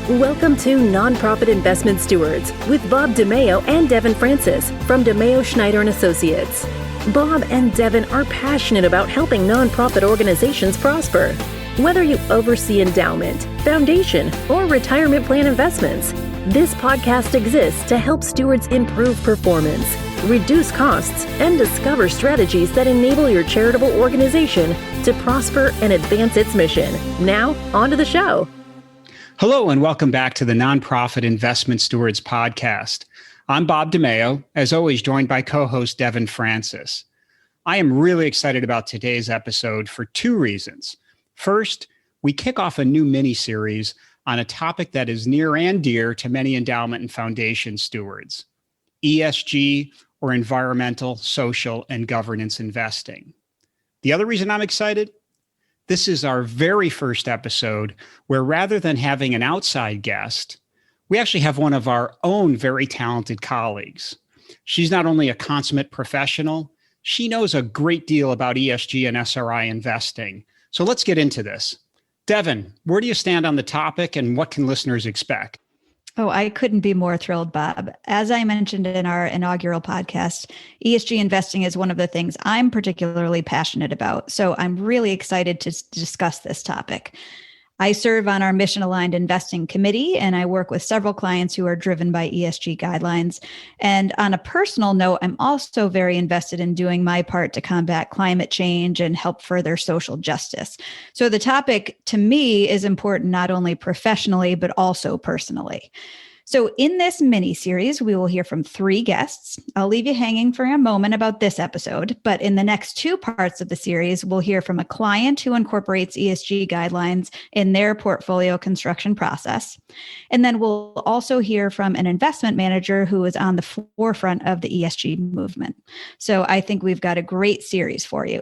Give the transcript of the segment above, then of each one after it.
Welcome to Nonprofit Investment Stewards with Bob DiMeo and Devon Francis from DiMeo, Schneider and Associates. Bob and Devon are passionate about helping nonprofit organizations prosper. Whether you oversee endowment, foundation, or retirement plan investments, this podcast exists to help stewards improve performance, reduce costs, and discover strategies that enable your charitable organization to prosper and advance its mission. Now, on to the show. Hello, and welcome back to the Nonprofit Investment Stewards podcast. I'm Bob DiMeo, as always, joined by co-host Devon Francis. I am really excited about today's episode for two reasons. First, we kick off a new mini-series on a topic that is near and dear to many endowment and foundation stewards: ESG, or environmental, social, and governance investing. The other reason I'm excited? This is our very first episode where, rather than having an outside guest, we actually have one of our own very talented colleagues. She's not only a consummate professional, she knows a great deal about ESG and SRI investing. So let's get into this. Devon, where do you stand on the topic and what can listeners expect? Oh, I couldn't be more thrilled, Bob. As I mentioned in our inaugural podcast, ESG investing is one of the things I'm particularly passionate about. So I'm really excited to discuss this topic. I serve on our mission-aligned investing committee, and I work with several clients who are driven by ESG guidelines. And on a personal note, I'm also very invested in doing my part to combat climate change and help further social justice. So the topic, to me, is important not only professionally, but also personally. So in this mini-series, we will hear from three guests. I'll leave you hanging for a moment about this episode, but in the next two parts of the series, we'll hear from a client who incorporates ESG guidelines in their portfolio construction process. And then we'll also hear from an investment manager who is on the forefront of the ESG movement. So I think we've got a great series for you.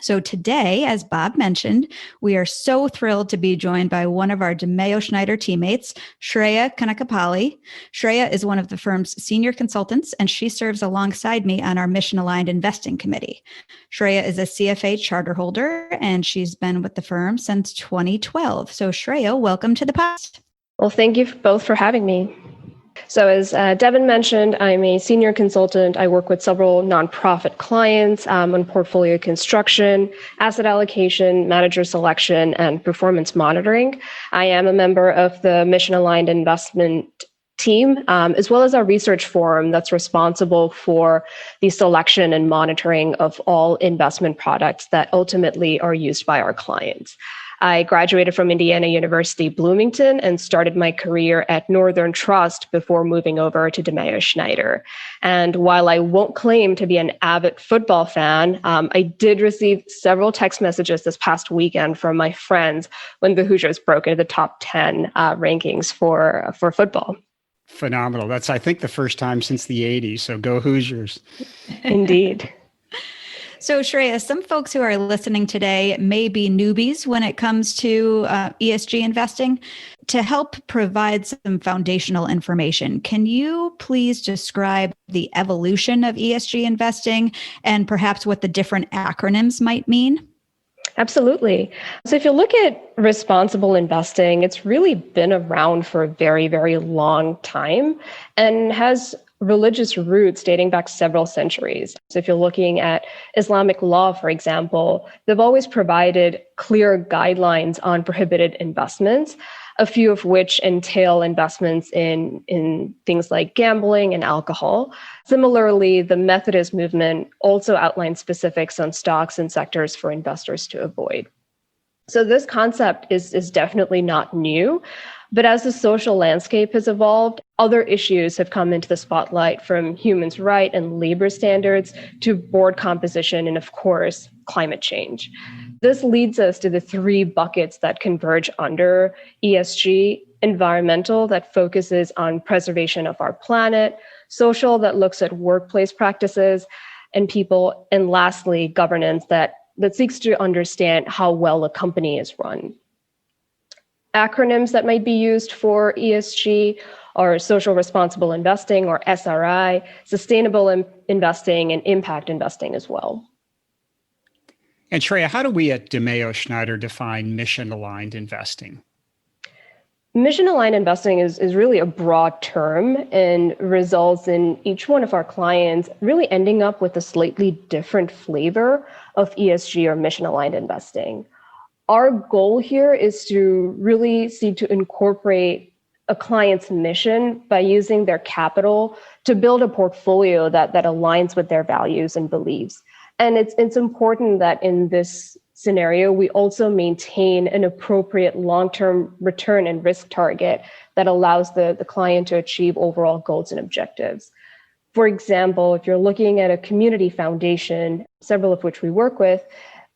So today, as Bob mentioned, we are so thrilled to be joined by one of our DiMeo Schneider teammates, Shreya Canakapalli. Shreya is one of the firm's senior consultants, and she serves alongside me on our mission-aligned investing committee. Shreya is a CFA charter holder, and she's been with the firm since 2012. So Shreya, welcome to the podcast. Well, thank you both for having me. So as Devon mentioned, I'm a senior consultant. I work with several nonprofit clients on portfolio construction, asset allocation, manager selection, and performance monitoring. I am a member of the mission-aligned investment team, as well as our research forum that's responsible for the selection and monitoring of all investment products that ultimately are used by our clients. I graduated from Indiana University, Bloomington, and started my career at Northern Trust before moving over to DiMeo Schneider. And while I won't claim to be an avid football fan, I did receive several text messages this past weekend from my friends when the Hoosiers broke into the top 10 rankings for football. Phenomenal. That's, I think, the first time since the 80s. So go Hoosiers. Indeed. So Shreya, some folks who are listening today may be newbies when it comes to ESG investing. To help provide some foundational information, can you please describe the evolution of ESG investing and perhaps what the different acronyms might mean? Absolutely. So if you look at responsible investing, it's really been around for a very, very long time and has religious roots dating back several centuries. So if you're looking at Islamic law, for example, they've always provided clear guidelines on prohibited investments, a few of which entail investments in things like gambling and alcohol. Similarly, the Methodist movement also outlines specifics on stocks and sectors for investors to avoid. So this concept is definitely not new. But as the social landscape has evolved, other issues have come into the spotlight, from human rights and labor standards to board composition and, of course, climate change. This leads us to the three buckets that converge under ESG: environmental, that focuses on preservation of our planet; social, that looks at workplace practices and people; and lastly, governance, that seeks to understand how well a company is run. Acronyms that might be used for ESG are social responsible investing, or SRI, sustainable investing, and impact investing as well. And Shreya, how do we at DiMeo Schneider define mission-aligned investing? Mission-aligned investing is really a broad term and results in each one of our clients really ending up with a slightly different flavor of ESG or mission-aligned investing. Our goal here is to really seek to incorporate a client's mission by using their capital to build a portfolio that aligns with their values and beliefs. And it's important that in this scenario, we also maintain an appropriate long-term return and risk target that allows the client to achieve overall goals and objectives. For example, if you're looking at a community foundation, several of which we work with,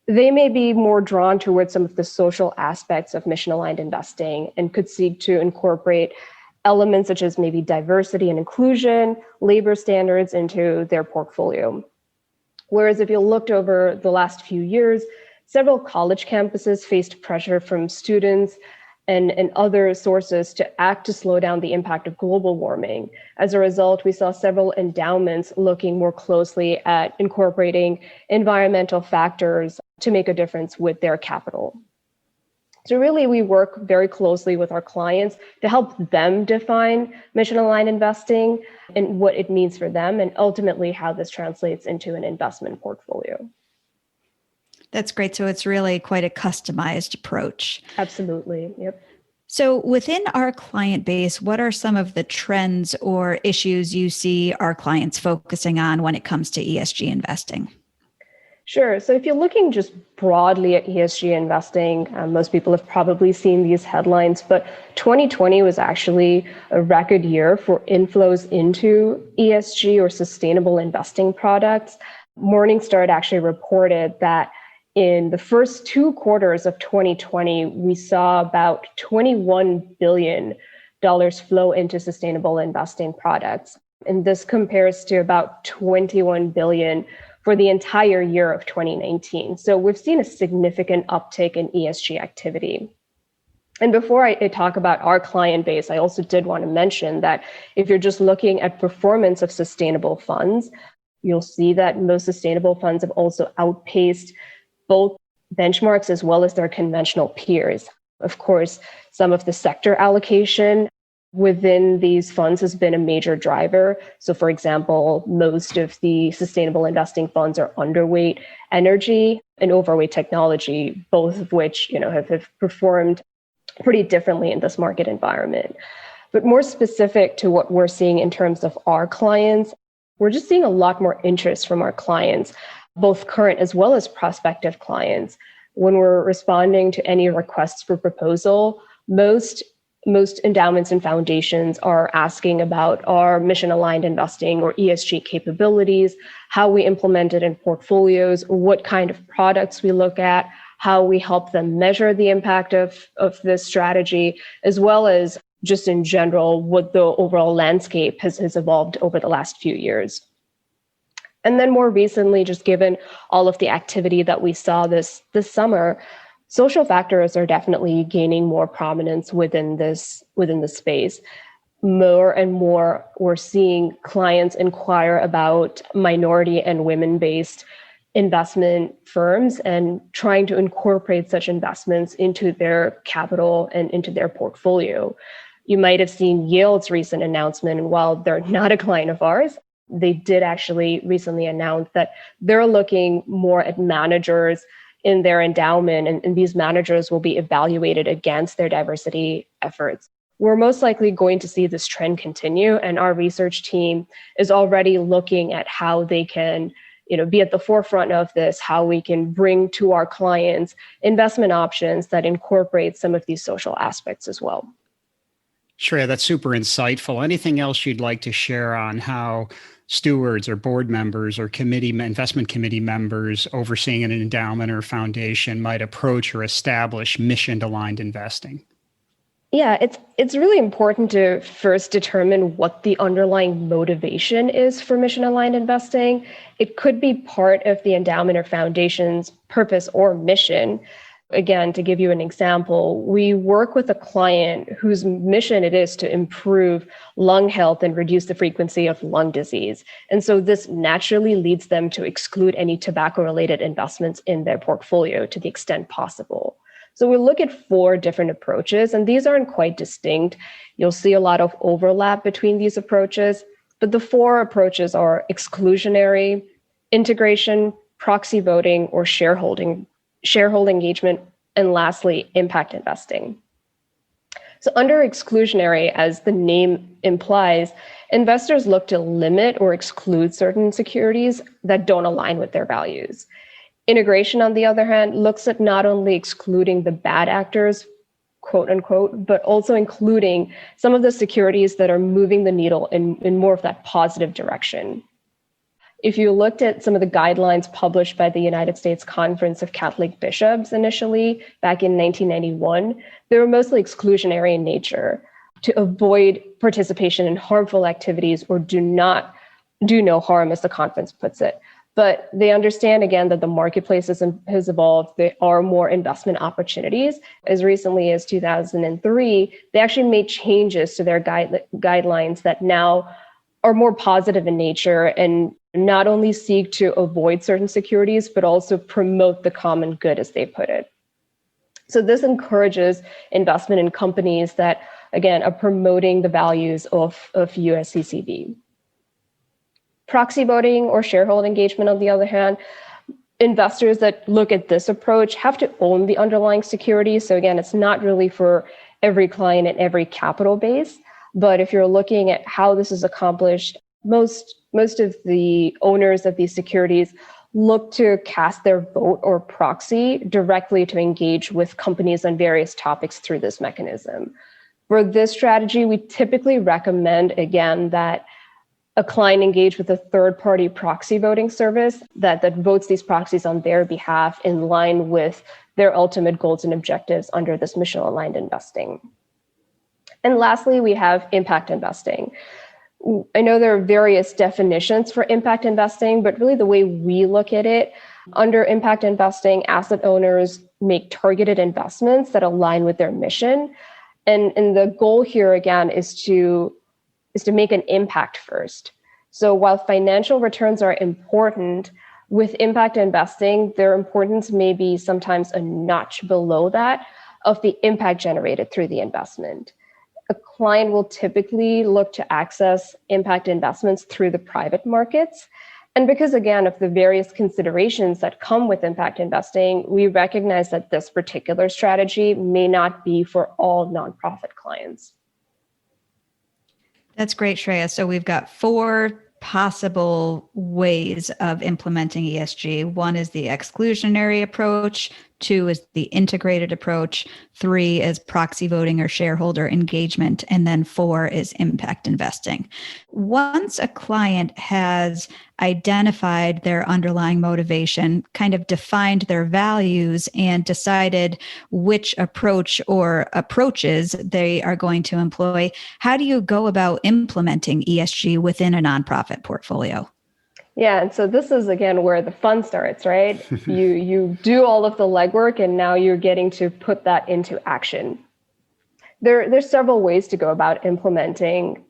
they may be more drawn towards some of the social aspects of mission-aligned investing and could seek to incorporate elements such as maybe diversity and inclusion, labor standards into their portfolio. Whereas if you looked over the last few years, several college campuses faced pressure from students and other sources to act to slow down the impact of global warming. As a result, we saw several endowments looking more closely at incorporating environmental factors to make a difference with their capital. So really, we work very closely with our clients to help them define mission-aligned investing and what it means for them, and ultimately how this translates into an investment portfolio. That's great. So it's really quite a customized approach. Absolutely. Yep. So within our client base, what are some of the trends or issues you see our clients focusing on when it comes to ESG investing? Sure. So if you're looking just broadly at ESG investing, most people have probably seen these headlines, but 2020 was actually a record year for inflows into ESG or sustainable investing products. Morningstar actually reported that in the first 2 quarters of 2020, we saw about $21 billion flow into sustainable investing products. And this compares to about $21 billion for the entire year of 2019. So we've seen a significant uptick in ESG activity. And before I talk about our client base, I also did want to mention that if you're just looking at performance of sustainable funds, you'll see that most sustainable funds have also outpaced both benchmarks as well as their conventional peers. Of course, some of the sector allocation within these funds has been a major driver. So for example, most of the sustainable investing funds are underweight energy and overweight technology, both of which have performed pretty differently in this market environment. But more specific to what we're seeing in terms of our clients, we're just seeing a lot more interest from our clients, both current as well as prospective clients. When we're responding to any requests for proposal, most endowments and foundations are asking about our mission-aligned investing or ESG capabilities, how we implement it in portfolios, what kind of products we look at, how we help them measure the impact of this strategy, as well as just in general, what the overall landscape has evolved over the last few years. And then more recently, just given all of the activity that we saw this summer, social factors are definitely gaining more prominence within this space. More and more, we're seeing clients inquire about minority and women-based investment firms and trying to incorporate such investments into their capital and into their portfolio. You might have seen Yale's recent announcement, and while they're not a client of ours, they did actually recently announce that they're looking more at managers in their endowment, and these managers will be evaluated against their diversity efforts. We're most likely going to see this trend continue, and our research team is already looking at how they can be at the forefront of this, how we can bring to our clients investment options that incorporate some of these social aspects as well. Shreya, that's super insightful. Anything else you'd like to share on how stewards or board members or investment committee members overseeing an endowment or foundation might approach or establish mission-aligned investing? Yeah, it's really important to first determine what the underlying motivation is for mission-aligned investing. It could be part of the endowment or foundation's purpose or mission. Again, to give you an example, we work with a client whose mission it is to improve lung health and reduce the frequency of lung disease. And so this naturally leads them to exclude any tobacco-related investments in their portfolio to the extent possible. So we look at 4 different approaches, and these aren't quite distinct. You'll see a lot of overlap between these approaches, but the 4 approaches are exclusionary, integration, proxy voting, or shareholder engagement, and lastly, impact investing. So under exclusionary, as the name implies, investors look to limit or exclude certain securities that don't align with their values. Integration, on the other hand, looks at not only excluding the bad actors, quote unquote, but also including some of the securities that are moving the needle in more of that positive direction. If you looked at some of the guidelines published by the United States Conference of Catholic Bishops initially back in 1991, they were mostly exclusionary in nature to avoid participation in harmful activities or do no harm, as the conference puts it. But they understand, again, that the marketplace has evolved. There are more investment opportunities. As recently as 2003, they actually made changes to their guidelines that now are more positive in nature and not only seek to avoid certain securities, but also promote the common good, as they put it. So this encourages investment in companies that, again, are promoting the values of USCCB. Proxy voting or shareholder engagement, on the other hand, investors that look at this approach have to own the underlying security. So again, it's not really for every client and every capital base, but if you're looking at how this is accomplished, most of the owners of these securities look to cast their vote or proxy directly to engage with companies on various topics through this mechanism. For this strategy, we typically recommend, again, that a client engage with a third-party proxy voting service that votes these proxies on their behalf in line with their ultimate goals and objectives under this mission-aligned investing. And lastly, we have impact investing. I know there are various definitions for impact investing, but really the way we look at it, under impact investing, asset owners make targeted investments that align with their mission. And the goal here, again, is to make an impact first. So while financial returns are important, with impact investing, their importance may be sometimes a notch below that of the impact generated through the investment. A client will typically look to access impact investments through the private markets. And because, again, of the various considerations that come with impact investing, we recognize that this particular strategy may not be for all nonprofit clients. That's great, Shreya. So we've got 4 possible ways of implementing ESG. 1 is the exclusionary approach. 2 is the integrated approach. 3 is proxy voting or shareholder engagement. And then 4 is impact investing. Once a client has identified their underlying motivation, kind of defined their values, and decided which approach or approaches they are going to employ, how do you go about implementing ESG within a nonprofit portfolio? Yeah, and so this is, again, where the fun starts, right? You do all of the legwork, and now you're getting to put that into action. There's several ways to go about implementing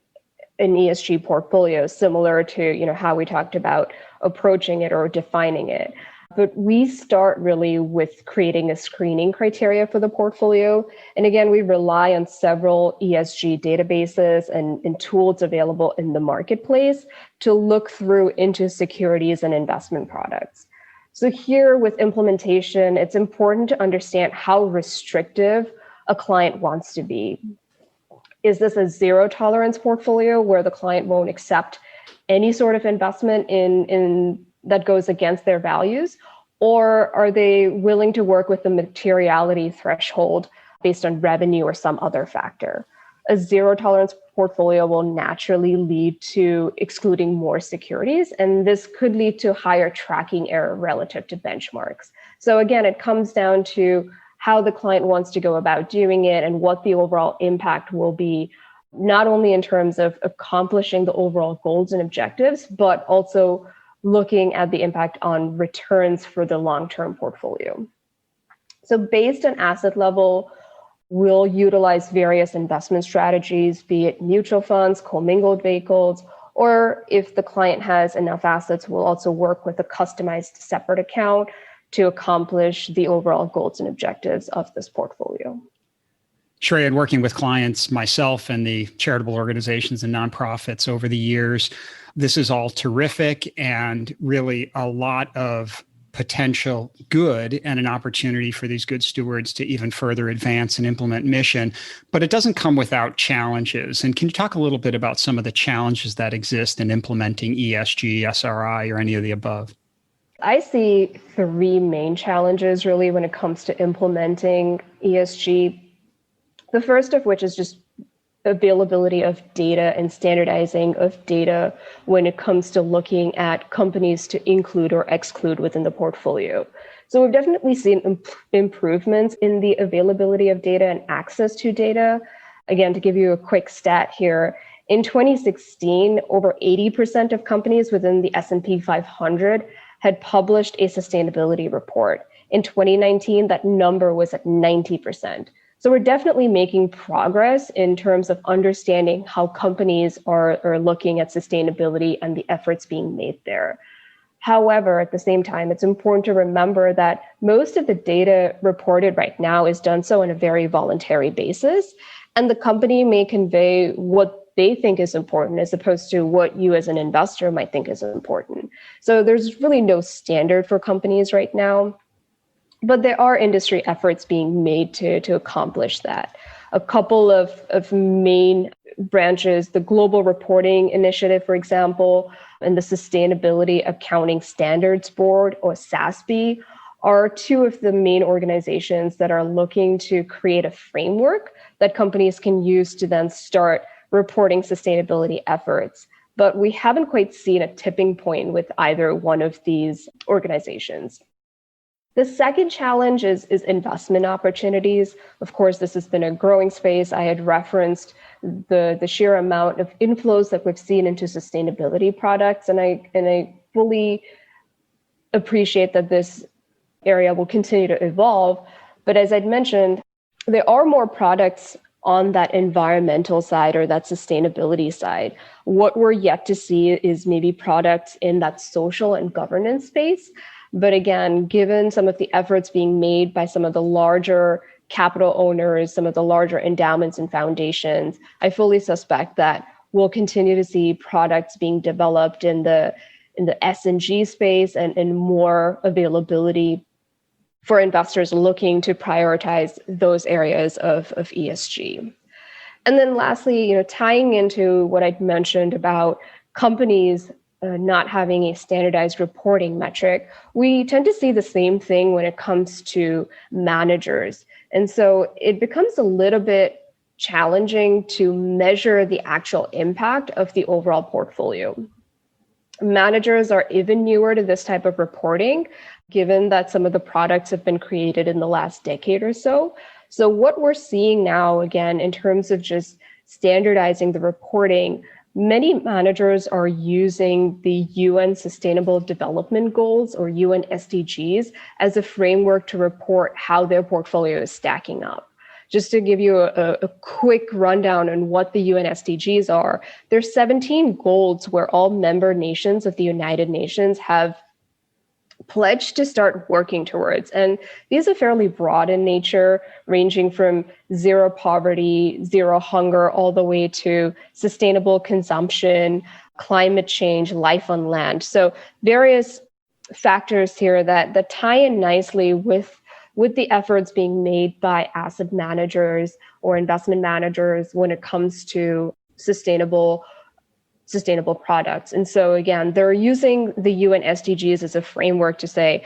an ESG portfolio, similar to how we talked about approaching it or defining it. But we start really with creating a screening criteria for the portfolio. And again, we rely on several ESG databases and tools available in the marketplace to look through into securities and investment products. So here with implementation, it's important to understand how restrictive a client wants to be. Is this a zero tolerance portfolio where the client won't accept any sort of investment in that goes against their values? Or are they willing to work with the materiality threshold based on revenue or some other factor? A zero tolerance portfolio will naturally lead to excluding more securities, and this could lead to higher tracking error relative to benchmarks. So again, it comes down to how the client wants to go about doing it and what the overall impact will be, not only in terms of accomplishing the overall goals and objectives, but also looking at the impact on returns for the long-term portfolio. So based on asset level, we'll utilize various investment strategies, be it mutual funds, commingled vehicles, or if the client has enough assets, we'll also work with a customized separate account to accomplish the overall goals and objectives of this portfolio. Shreya, in working with clients, myself and the charitable organizations and nonprofits over the years, this is all terrific and really a lot of potential good and an opportunity for these good stewards to even further advance and implement mission. But it doesn't come without challenges. And can you talk a little bit about some of the challenges that exist in implementing ESG, SRI, or any of the above? I see three main challenges really when it comes to implementing ESG. The first of which is just availability of data and standardizing of data when it comes to looking at companies to include or exclude within the portfolio. So we've definitely seen improvements in the availability of data and access to data. Again, to give you a quick stat here, in 2016, over 80% of companies within the S&P 500 had published a sustainability report. In 2019, that number was at 90%. So we're definitely making progress in terms of understanding how companies are looking at sustainability and the efforts being made there. However, at the same time, it's important to remember that most of the data reported right now is done so on a very voluntary basis, and the company may convey what they think is important as opposed to what you as an investor might think is important. So there's really no standard for companies right now. But there are industry efforts being made to accomplish that. A couple of main branches, the Global Reporting Initiative, for example, and the Sustainability Accounting Standards Board, or SASB, are two of the main organizations that are looking to create a framework that companies can use to then start reporting sustainability efforts. But we haven't quite seen a tipping point with either one of these organizations. The second challenge is investment opportunities. Of course, this has been a growing space. I had referenced the sheer amount of inflows that we've seen into sustainability products, and I fully appreciate that this area will continue to evolve. But as I'd mentioned, there are more products on that environmental side or that sustainability side. What we're yet to see is maybe products in that social and governance space. But again, given some of the efforts being made by some of the larger capital owners, some of the larger endowments and foundations, I fully suspect that we'll continue to see products being developed in the S&G space and more availability for investors looking to prioritize those areas of ESG. And then lastly, tying into what I'd mentioned about companies not having a standardized reporting metric, we tend to see the same thing when it comes to managers. And so it becomes a little bit challenging to measure the actual impact of the overall portfolio. Managers are even newer to this type of reporting, given that some of the products have been created in the last decade or so. So what we're seeing now, again, in terms of just standardizing the reporting, many managers are using the UN Sustainable Development Goals, or UN SDGs, as a framework to report how their portfolio is stacking up. Just to give you a quick rundown on what the UN SDGs are, there's 17 goals where all member nations of the United Nations have pledged to start working towards. And these are fairly broad in nature, ranging from zero poverty, zero hunger, all the way to sustainable consumption, climate change, life on land. So various factors here that tie in nicely with the efforts being made by asset managers or investment managers when it comes to sustainable products. And so again, they're using the UN SDGs as a framework to say,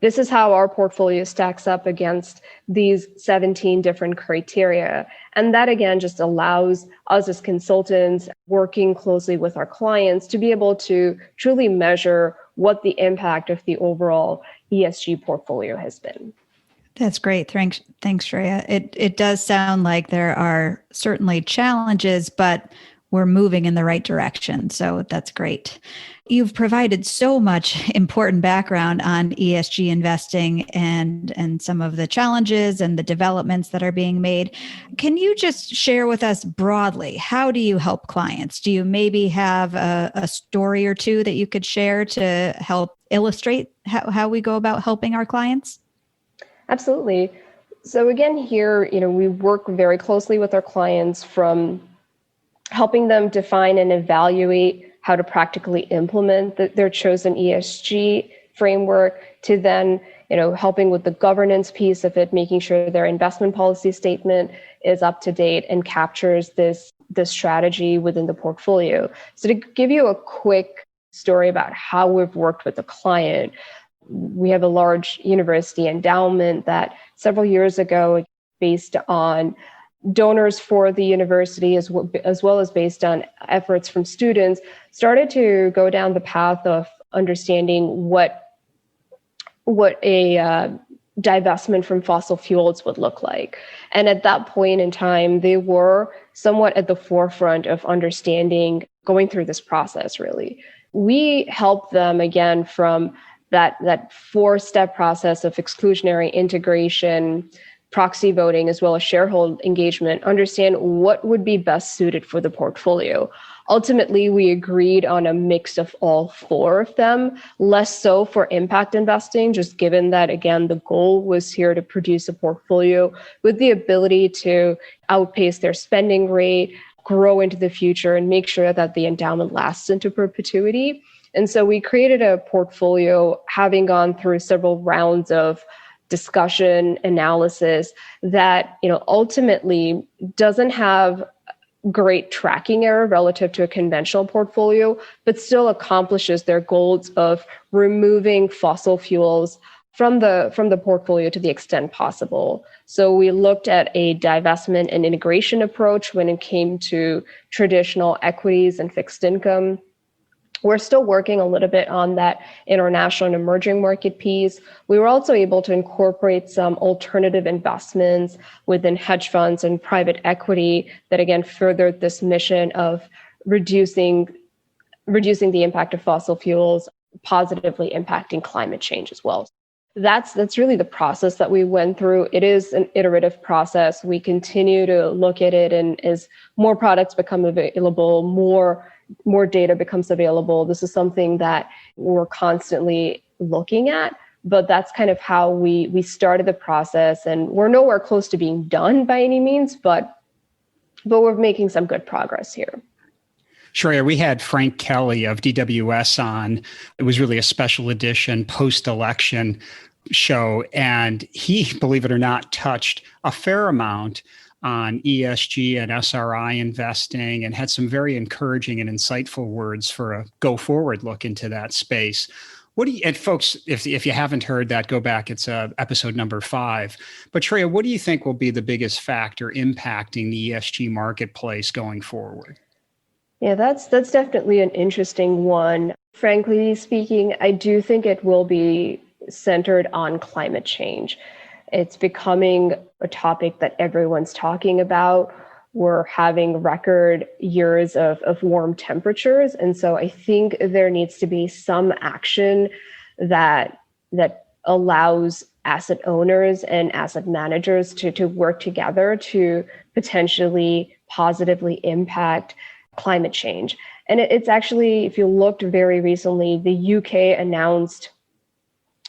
this is how our portfolio stacks up against these 17 different criteria. And that again just allows us as consultants working closely with our clients to be able to truly measure what the impact of the overall ESG portfolio has been. That's great. Thanks, Shreya. It does sound like there are certainly challenges, but we're moving in the right direction. So that's great. You've provided so much important background on ESG investing and some of the challenges and the developments that are being made. Can you just share with us broadly, how do you help clients? Do you maybe have a story or two that you could share to help illustrate how we go about helping our clients? Absolutely. So again, here, we work very closely with our clients, from helping them define and evaluate how to practically implement their chosen ESG framework, to then, helping with the governance piece of it, making sure their investment policy statement is up to date and captures this strategy within the portfolio. So to give you a quick story about how we've worked with the client, we have a large university endowment that several years ago, based on donors for the university as well as based on efforts from students, started to go down the path of understanding what a divestment from fossil fuels would look like. And at that point in time, they were somewhat at the forefront of understanding, going through this process, really. We help them, again, from that 4-step process of exclusionary integration, proxy voting, as well as shareholder engagement, understand what would be best suited for the portfolio. Ultimately, we agreed on a mix of all 4 of them, less so for impact investing, just given that, again, the goal was here to produce a portfolio with the ability to outpace their spending rate, grow into the future, and make sure that the endowment lasts into perpetuity. And so we created a portfolio, having gone through several rounds of discussion, analysis, that ultimately doesn't have great tracking error relative to a conventional portfolio, but still accomplishes their goals of removing fossil fuels from the portfolio to the extent possible. So we looked at a divestment and integration approach when it came to traditional equities and fixed income. We're still working a little bit on that international and emerging market piece. We were also able to incorporate some alternative investments within hedge funds and private equity that, again, furthered this mission of reducing the impact of fossil fuels, positively impacting climate change as well. That's really the process that we went through. It is an iterative process. We continue to look at it, and as more products become available, more data becomes available. This is something that we're constantly looking at, but that's kind of how we started the process, and we're nowhere close to being done by any means, but we're making some good progress here. Shreya, we had Frank Kelly of DWS on. It was really a special edition post-election show, and he, believe it or not, touched a fair amount on ESG and SRI investing, and had some very encouraging and insightful words for a go-forward look into that space. And folks, if you haven't heard that, go back. It's episode number 5. But Shreya, what do you think will be the biggest factor impacting the ESG marketplace going forward? Yeah, that's definitely an interesting one. Frankly speaking, I do think it will be centered on climate change. It's becoming a topic that everyone's talking about. We're having record years of warm temperatures. And so I think there needs to be some action that allows asset owners and asset managers to work together to potentially positively impact climate change. And it's actually, if you looked very recently, the UK announced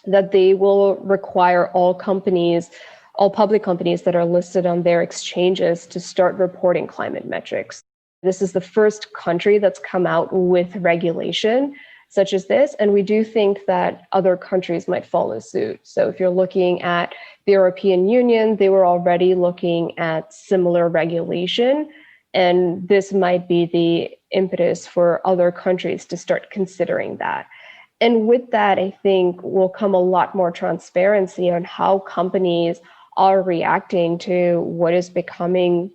that they will require all public companies that are listed on their exchanges to start reporting climate metrics. This is the first country that's come out with regulation such as this, and we do think that other countries might follow suit. So if you're looking at the European Union, they were already looking at similar regulation, and this might be the impetus for other countries to start considering that. And with that, I think will come a lot more transparency on how companies are reacting to what is becoming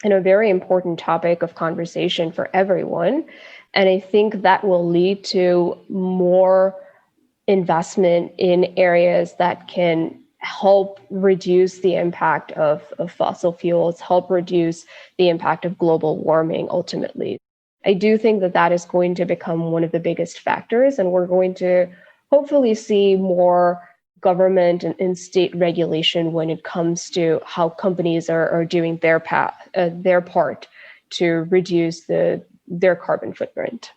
a very important topic of conversation for everyone. And I think that will lead to more investment in areas that can help reduce the impact of fossil fuels, help reduce the impact of global warming ultimately. I do think that that is going to become one of the biggest factors, and we're going to hopefully see more government and state regulation when it comes to how companies are doing their part to reduce their carbon footprint.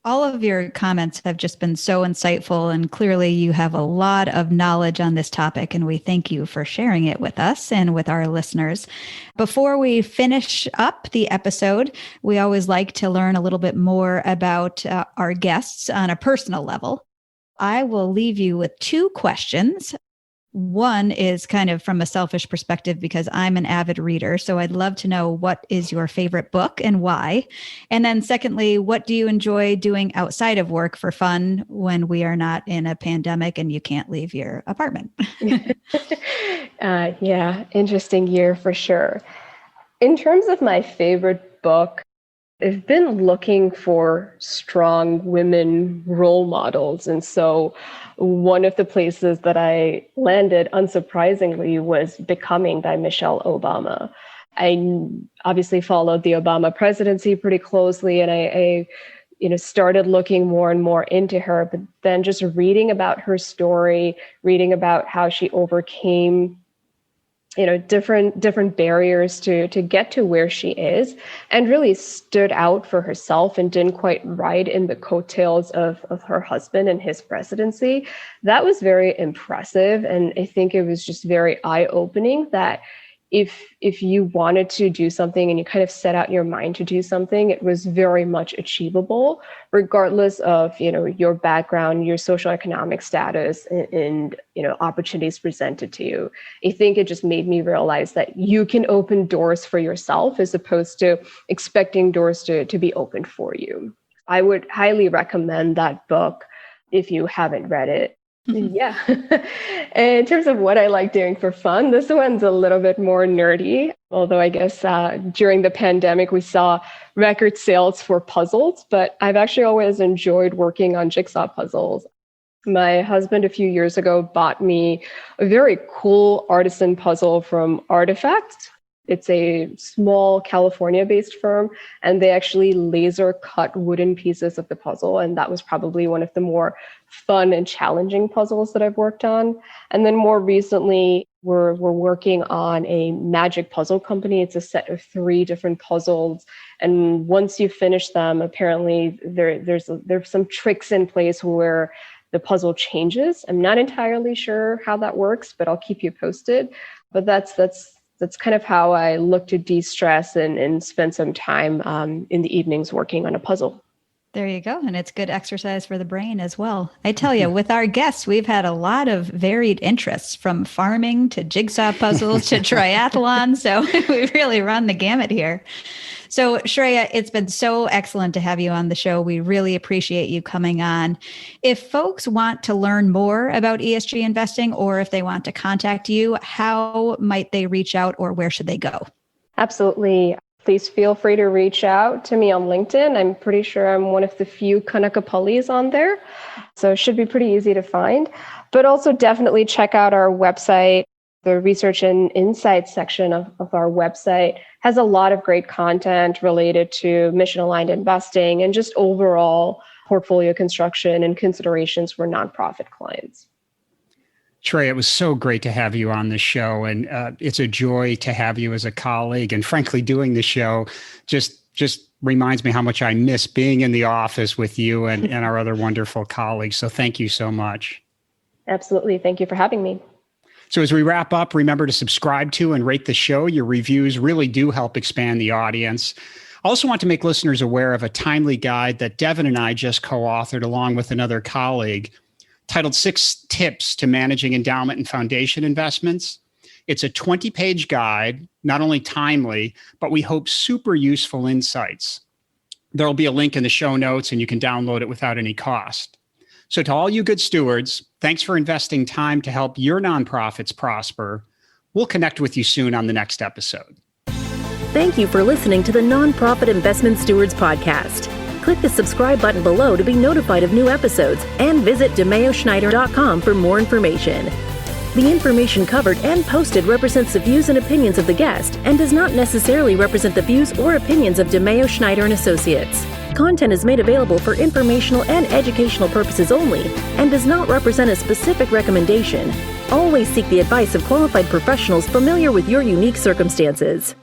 All of your comments have just been so insightful, and clearly you have a lot of knowledge on this topic, and we thank you for sharing it with us and with our listeners. Before we finish up the episode, we always like to learn a little bit more about our guests on a personal level. I will leave you with two questions. One is kind of from a selfish perspective because I'm an avid reader. So I'd love to know, what is your favorite book and why? And then secondly, what do you enjoy doing outside of work for fun when we are not in a pandemic and you can't leave your apartment? Yeah, interesting year for sure. In terms of my favorite book, I've been looking for strong women role models. And so one of the places that I landed, unsurprisingly, was Becoming by Michelle Obama. I obviously followed the Obama presidency pretty closely, and I started looking more and more into her. But then just reading about her story, reading about how she overcame different barriers to get to where she is, and really stood out for herself and didn't quite ride in the coattails of her husband and his presidency. That was very impressive. And I think it was just very eye-opening that if you wanted to do something and you kind of set out your mind to do something, it was very much achievable, regardless of, your background, your socioeconomic status, and opportunities presented to you. I think it just made me realize that you can open doors for yourself as opposed to expecting doors to be opened for you. I would highly recommend that book if you haven't read it. Yeah. In terms of what I like doing for fun, this one's a little bit more nerdy, although I guess during the pandemic, we saw record sales for puzzles, but I've actually always enjoyed working on jigsaw puzzles. My husband a few years ago bought me a very cool artisan puzzle from Artifacts. It's a small California-based firm, and they actually laser cut wooden pieces of the puzzle. And that was probably one of the more fun and challenging puzzles that I've worked on. And then more recently, we're working on a magic puzzle company. It's a set of 3 different puzzles. And once you finish them, apparently there's some tricks in place where the puzzle changes. I'm not entirely sure how that works, but I'll keep you posted. But that's kind of how I look to de-stress and spend some time in the evenings working on a puzzle. There you go. And it's good exercise for the brain as well. I tell you, with our guests, we've had a lot of varied interests, from farming to jigsaw puzzles to triathlon. So we really run the gamut here. So Shreya, it's been so excellent to have you on the show. We really appreciate you coming on. If folks want to learn more about ESG investing, or if they want to contact you, how might they reach out, or where should they go? Absolutely. Please feel free to reach out to me on LinkedIn. I'm pretty sure I'm one of the few Canakapallis on there, so it should be pretty easy to find. But also definitely check out our website. The research and insights section of our website has a lot of great content related to mission-aligned investing and just overall portfolio construction and considerations for nonprofit clients. Shreya, it was so great to have you on the show, and it's a joy to have you as a colleague. And frankly, doing the show just reminds me how much I miss being in the office with you and our other wonderful colleagues. So thank you so much. Absolutely. Thank you for having me. So as we wrap up, remember to subscribe to and rate the show. Your reviews really do help expand the audience. I also want to make listeners aware of a timely guide that Devon and I just co-authored along with another colleague, titled 6 Tips to Managing Endowment and Foundation Investments. It's a 20-page guide, not only timely, but we hope super useful insights. There'll be a link in the show notes, and you can download it without any cost. So to all you good stewards, thanks for investing time to help your nonprofits prosper. We'll connect with you soon on the next episode. Thank you for listening to the Nonprofit Investment Stewards podcast. Click the subscribe button below to be notified of new episodes, and visit DiMeoSchneider.com for more information. The information covered and posted represents the views and opinions of the guest and does not necessarily represent the views or opinions of DiMeo, Schneider and Associates. Content is made available for informational and educational purposes only and does not represent a specific recommendation. Always seek the advice of qualified professionals familiar with your unique circumstances.